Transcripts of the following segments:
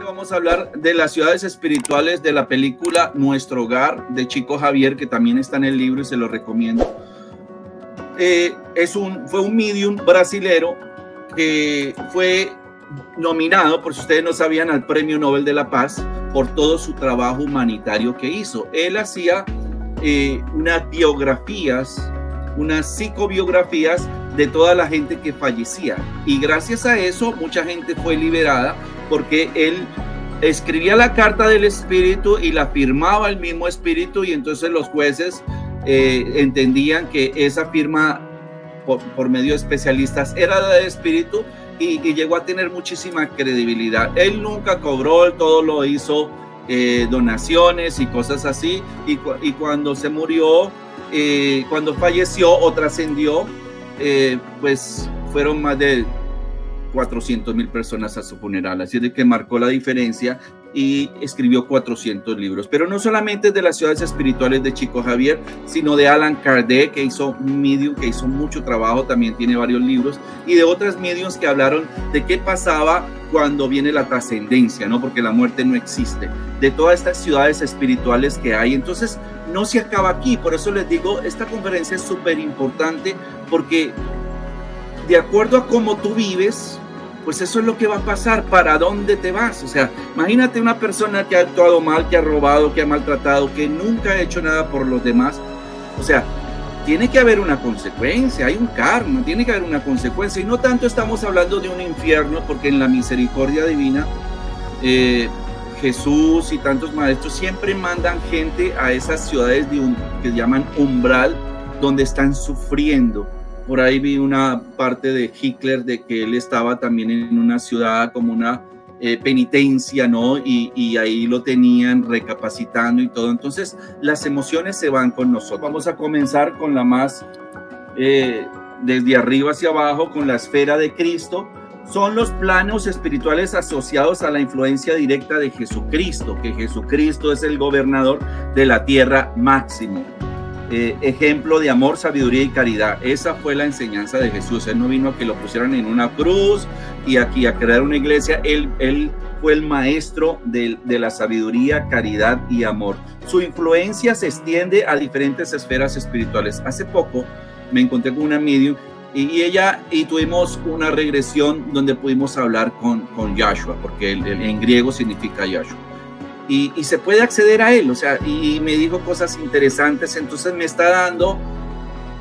Vamos a hablar de las ciudades espirituales de la película Nuestro Hogar de Chico Xavier, que también está en el libro y se lo recomiendo. Fue un medium brasilero que fue nominado, por si ustedes no sabían, al Premio Nobel de la Paz por todo su trabajo humanitario que hizo. Él hacía unas biografías, unas psicobiografías de toda la gente que fallecía, y gracias a eso mucha gente fue liberada, porque él escribía la carta del espíritu y la firmaba el mismo espíritu, y entonces los jueces entendían que esa firma por medio de especialistas era la del espíritu, y llegó a tener muchísima credibilidad. Él nunca cobró, él todo lo hizo donaciones y cosas así, y cuando se murió, cuando falleció o trascendió, pues fueron más de 400,000 personas a su funeral, así de que marcó la diferencia y escribió 400 libros. Pero no solamente de las ciudades espirituales de Chico Xavier, sino de Allan Kardec, que hizo medium, que hizo mucho trabajo, también tiene varios libros, y de otras mediums que hablaron de qué pasaba cuando viene la trascendencia, ¿no? Porque la muerte no existe, de todas estas ciudades espirituales que hay. Entonces no se acaba aquí, por eso les digo, esta conferencia es súper importante, porque de acuerdo a cómo tú vives, pues eso es lo que va a pasar, para dónde te vas. O sea, imagínate una persona que ha actuado mal, que ha robado, que ha maltratado, que nunca ha hecho nada por los demás. O sea, tiene que haber una consecuencia, hay un karma, tiene que haber una consecuencia, y no tanto estamos hablando de un infierno, porque en la misericordia divina, Jesús y tantos maestros siempre mandan gente a esas ciudades que llaman umbral, donde están sufriendo. Por ahí vi una parte de Hitler, de que él estaba también en una ciudad como una penitencia, ¿no? Y ahí lo tenían recapacitando y todo. Entonces las emociones se van con nosotros. Vamos a comenzar con la más, desde arriba hacia abajo, con la esfera de Cristo. Son los planos espirituales asociados a la influencia directa de Jesucristo, que Jesucristo es el gobernador de la tierra máximo. Ejemplo de amor, sabiduría y caridad. Esa fue la enseñanza de Jesús. Él no vino a que lo pusieran en una cruz y aquí a crear una iglesia. Él fue el maestro de la sabiduría, caridad y amor. Su influencia se extiende a diferentes esferas espirituales. Hace poco me encontré con una medium y tuvimos una regresión donde pudimos hablar con Yahshua, porque en griego significa Yahshua. Y se puede acceder a él, o sea, y me dijo cosas interesantes. Entonces me está dando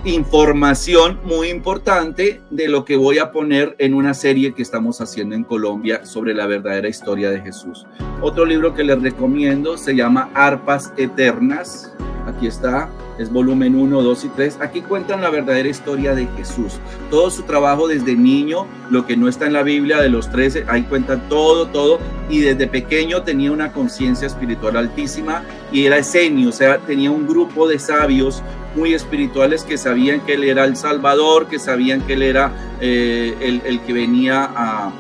información muy importante de lo que voy a poner en una serie que estamos haciendo en Colombia sobre la verdadera historia de Jesús. Otro libro que les recomiendo se llama Arpas Eternas. Aquí está, es volumen 1, 2 y 3. Aquí cuentan la verdadera historia de Jesús, todo su trabajo desde niño, lo que no está en la Biblia de los 13, ahí cuentan todo, y desde pequeño tenía una conciencia espiritual altísima y era esenio, o sea, tenía un grupo de sabios muy espirituales que sabían que él era el Salvador, que sabían que él era el que venía a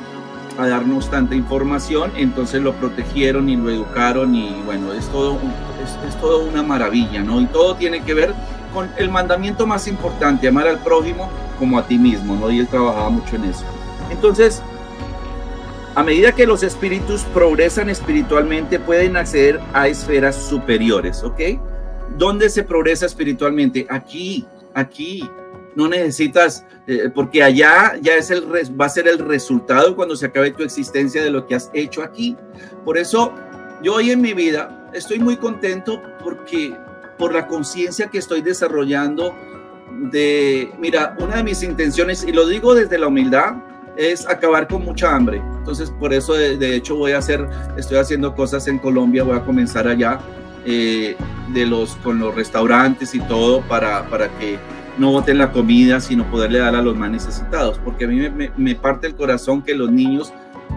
darnos tanta información. Entonces lo protegieron y lo educaron, y bueno, es todo una maravilla, ¿no? Y todo tiene que ver con el mandamiento más importante, amar al prójimo como a ti mismo, ¿no? Y él trabajaba mucho en eso. Entonces, a medida que los espíritus progresan espiritualmente, pueden acceder a esferas superiores, ¿ok? ¿Dónde se progresa espiritualmente? Aquí. No necesitas, porque allá ya va a ser el resultado cuando se acabe tu existencia de lo que has hecho aquí. Por eso yo hoy en mi vida estoy muy contento, porque por la conciencia que estoy desarrollando mira, una de mis intenciones, y lo digo desde la humildad, es acabar con mucha hambre. Entonces por eso de hecho estoy haciendo cosas en Colombia, voy a comenzar allá con los restaurantes y todo, para que no boten la comida, sino poderle dar a los más necesitados, porque a mí me parte el corazón que los niños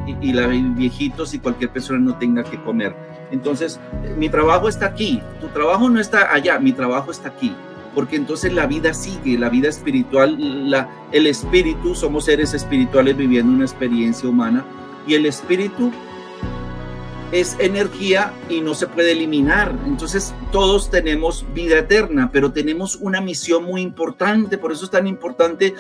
y los viejitos y cualquier persona no tenga que comer. Entonces mi trabajo está aquí, tu trabajo no está allá, mi trabajo está aquí, porque entonces la vida sigue, la vida espiritual, el espíritu, somos seres espirituales viviendo una experiencia humana, y el espíritu es energía y no se puede eliminar. Entonces todos tenemos vida eterna, pero tenemos una misión muy importante. Por eso es tan importante.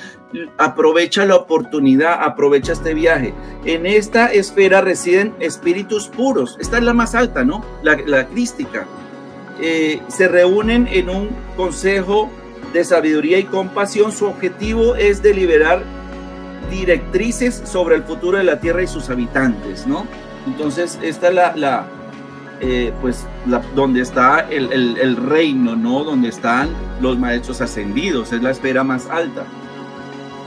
Aprovecha la oportunidad, aprovecha este viaje. En esta esfera residen espíritus puros. Esta es la más alta, ¿no? La crística. Se reúnen en un consejo de sabiduría y compasión. Su objetivo es deliberar directrices sobre el futuro de la tierra y sus habitantes, ¿no? Entonces esta es donde está el reino, ¿no? Donde están los maestros ascendidos, es la esfera más alta.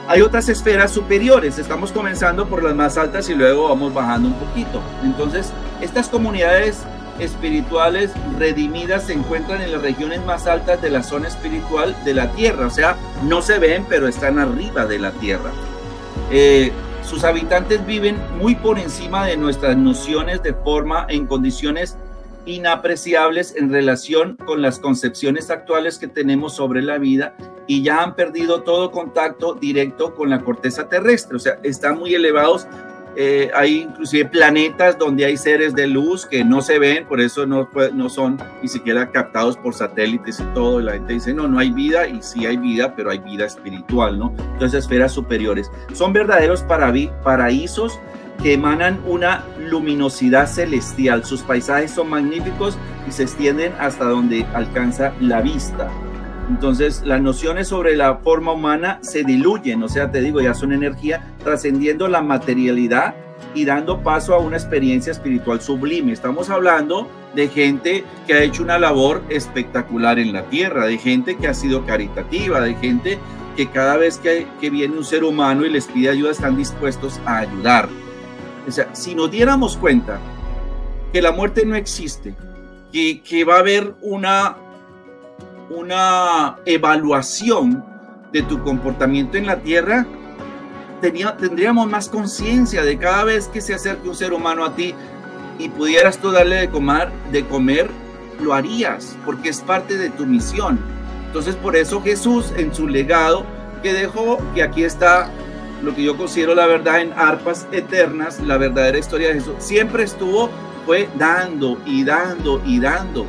Hay otras esferas superiores, estamos comenzando por las más altas y luego vamos bajando un poquito. Entonces estas comunidades espirituales redimidas se encuentran en las regiones más altas de la zona espiritual de la tierra, o sea, no se ven, pero están arriba de la tierra. Sus habitantes viven muy por encima de nuestras nociones de forma, en condiciones inapreciables en relación con las concepciones actuales que tenemos sobre la vida, y ya han perdido todo contacto directo con la corteza terrestre, o sea, están muy elevados. Hay inclusive planetas donde hay seres de luz que no se ven, por eso no son ni siquiera captados por satélites y todo, y la gente dice no hay vida, y sí hay vida, pero hay vida espiritual, ¿no? Entonces esferas superiores son verdaderos paraísos que emanan una luminosidad celestial. Sus paisajes son magníficos y se extienden hasta donde alcanza la vista. Entonces las nociones sobre la forma humana se diluyen, o sea, te digo, ya son energía, trascendiendo la materialidad y dando paso a una experiencia espiritual sublime. Estamos hablando de gente que ha hecho una labor espectacular en la tierra, de gente que ha sido caritativa, de gente que cada vez que viene un ser humano y les pide ayuda están dispuestos a ayudar. O sea, si nos diéramos cuenta que la muerte no existe, que va a haber una evaluación de tu comportamiento en la tierra, tendríamos más conciencia de cada vez que se acerque un ser humano a ti y pudieras tú darle de comer, lo harías, porque es parte de tu misión. Entonces por eso Jesús, en su legado que dejó, que aquí está lo que yo considero la verdad en Arpas Eternas, la verdadera historia de Jesús, siempre fue dando y dando y dando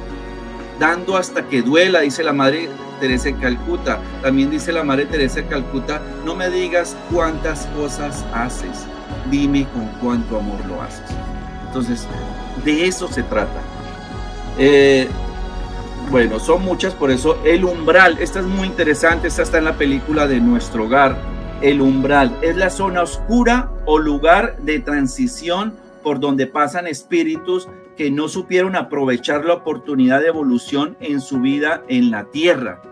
hasta que duela, dice la Madre Teresa de Calcuta. También dice la Madre Teresa de Calcuta: no me digas cuántas cosas haces, dime con cuánto amor lo haces. Entonces, de eso se trata. Bueno, son muchas, por eso el umbral, esta es muy interesante, esta está en la película de Nuestro Hogar. El umbral es la zona oscura o lugar de transición por donde pasan espíritus que no supieron aprovechar la oportunidad de evolución en su vida en la tierra.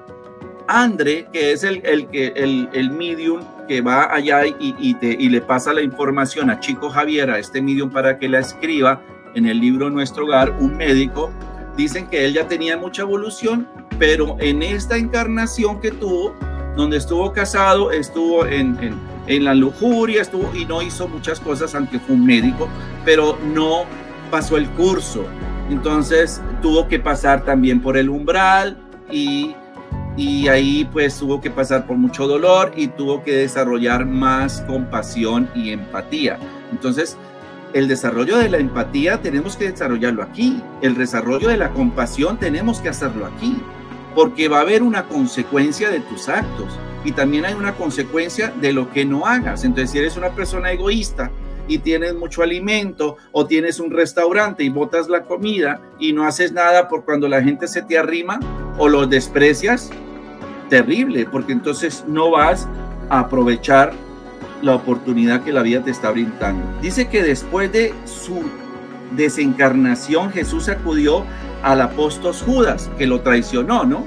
André, que es el medium que va allá y le pasa la información a Chico Javier, a este medium, para que la escriba en el libro Nuestro Hogar, un médico, dicen que él ya tenía mucha evolución, pero en esta encarnación que tuvo, donde estuvo casado, estuvo en la lujuria, y no hizo muchas cosas, aunque fue un médico, pero no pasó el curso. Entonces tuvo que pasar también por el umbral y ahí pues tuvo que pasar por mucho dolor y tuvo que desarrollar más compasión y empatía. Entonces el desarrollo de la empatía tenemos que desarrollarlo aquí, el desarrollo de la compasión tenemos que hacerlo aquí, porque va a haber una consecuencia de tus actos y también hay una consecuencia de lo que no hagas. Entonces, si eres una persona egoísta y tienes mucho alimento, o tienes un restaurante y botas la comida y no haces nada por cuando la gente se te arrima o los desprecias, terrible, porque entonces no vas a aprovechar la oportunidad que la vida te está brindando. Dice que después de su desencarnación, Jesús acudió al apóstol Judas, que lo traicionó, ¿no?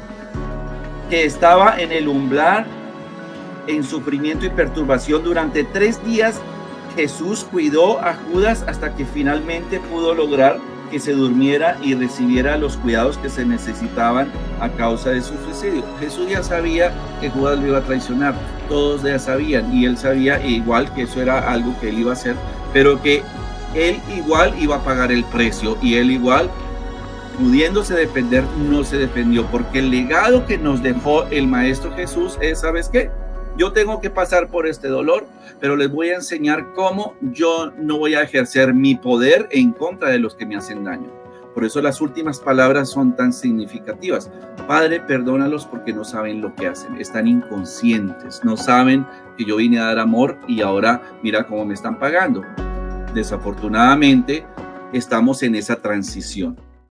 Que estaba en el umbral en sufrimiento y perturbación durante 3 días. Jesús cuidó a Judas hasta que finalmente pudo lograr que se durmiera y recibiera los cuidados que se necesitaban a causa de su suicidio. Jesús ya sabía que Judas lo iba a traicionar, todos ya sabían, y él sabía igual que eso era algo que él iba a hacer, pero que él igual iba a pagar el precio, y él igual, pudiéndose defender, no se defendió, porque el legado que nos dejó el Maestro Jesús es, ¿sabes qué? yo tengo que pasar por este dolor, pero les voy a enseñar cómo yo no voy a ejercer mi poder en contra de los que me hacen daño. Por eso las últimas palabras son tan significativas. Padre, perdónalos porque no saben lo que hacen. Están inconscientes, no saben que yo vine a dar amor y ahora mira cómo me están pagando. Desafortunadamente, estamos en esa transición.